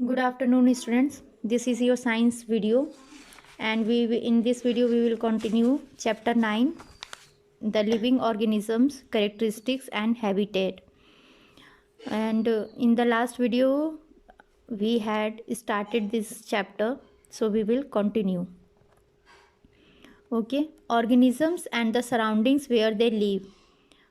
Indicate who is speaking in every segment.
Speaker 1: Good afternoon, students. This is your science video, and in this video we will continue chapter 9, the living organisms, characteristics and habitat. And in the last video we had started this chapter, so we will continue. Okay, organisms and the surroundings where they live.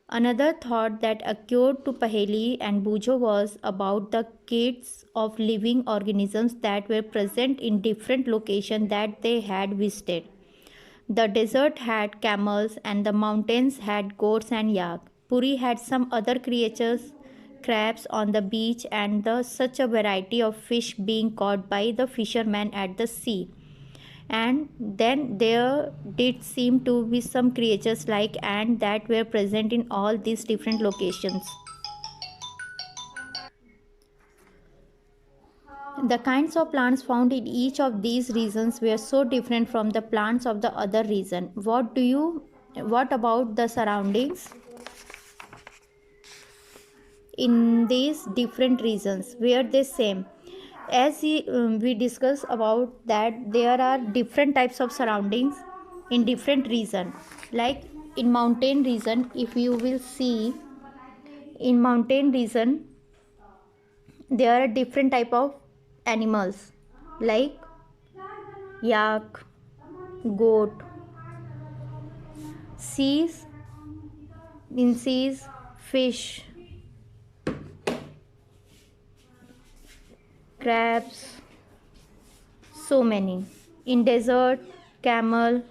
Speaker 1: Another thought that occurred to Paheli and Bujo was about the kits of living organisms that were present in different locations that they had visited. The desert had camels and the mountains had goats and yak. Puri had some other creatures, crabs on the beach, and such a variety of fish being caught by the fishermen at the sea. And then there did seem to be some creatures like ants that were present in all these different locations. The kinds of plants found in each of these regions were so different from the plants of the other region. What about the surroundings in these different regions? Were they same? As we discussed about that there are different types of surroundings in different region. Like in mountain region, if you will see, in mountain region there are different type of animals like yak, goat. Seas, in seas, fish, crabs, so many. In desert, camel.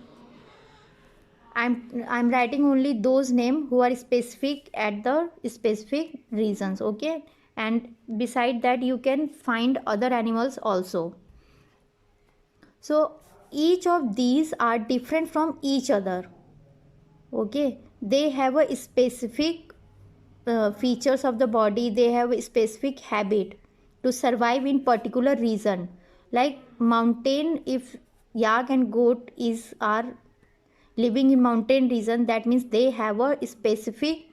Speaker 1: I'm writing only those names who are specific at the specific reasons, okay? And beside that you can find other animals also. So each of these are different from each other, okay? They have a specific features of the body, they have a specific habit to survive in particular region. Like mountain, if yak and goat are living in mountain region, that means they have a specific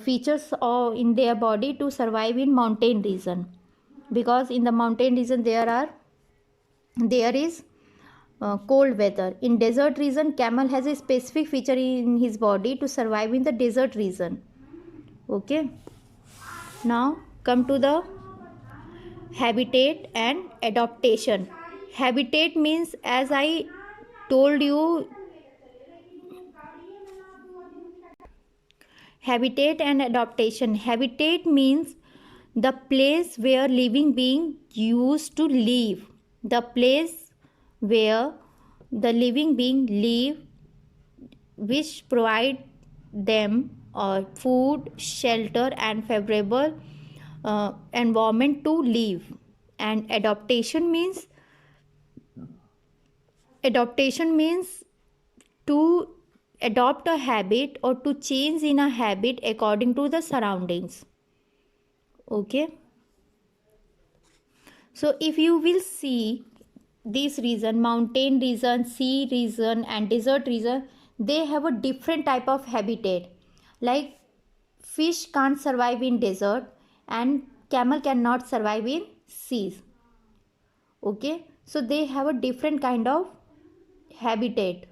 Speaker 1: features in their body to survive in mountain region, because in the mountain region there is cold weather. In desert region, camel has a specific feature in his body to survive in the desert region. Okay, now come to the habitat and adaptation. Habitat means, as I told you, habitat and adaptation. Habitat means the place where living being used to live, the place where the living being live, which provide them food, shelter and favorable environment to live. And adaptation means to adopt a habit or to change in a habit according to the surroundings. Okay, so if you will see this region, mountain region, sea region and desert region, they have a different type of habitat. Like fish can't survive in desert and camel cannot survive in seas. Okay, so they have a different kind of habitat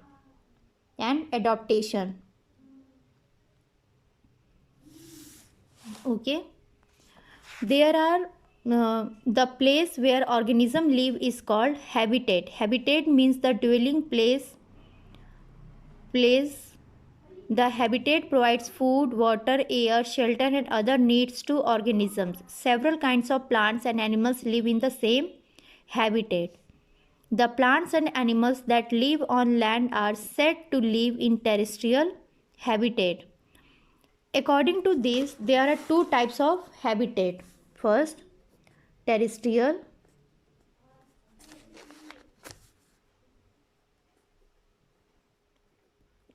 Speaker 1: and adaptation. Okay, there are the place where organism live is called habitat. Habitat means the dwelling place. The habitat provides food, water, air, shelter and other needs to organisms. Several kinds of plants and animals live in the same habitat. The plants and animals that live on land are said to live in terrestrial habitat. According to this, there are two types of habitat. First, terrestrial,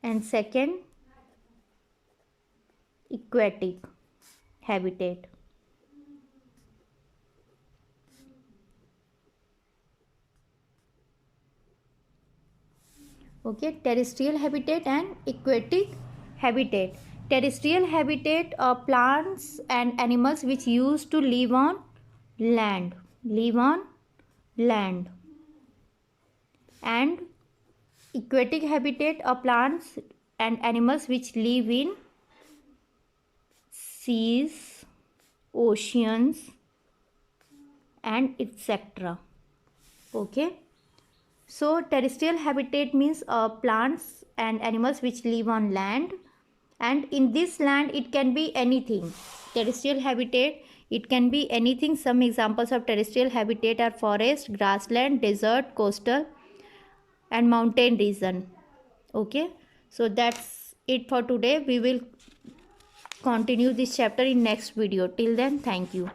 Speaker 1: and second, aquatic habitat. Okay, terrestrial habitat and aquatic habitat. Terrestrial habitat are plants and animals which used to live on land, live on land. And aquatic habitat are plants and animals which live in seas, oceans, and etc. Okay. So terrestrial habitat means plants and animals which live on land, and in this land it can be anything. Terrestrial habitat, it can be anything. Some examples of terrestrial habitat are forest, grassland, desert, coastal, and mountain region. Okay, so that's it for today. We will continue this chapter in next video. Till then, thank you.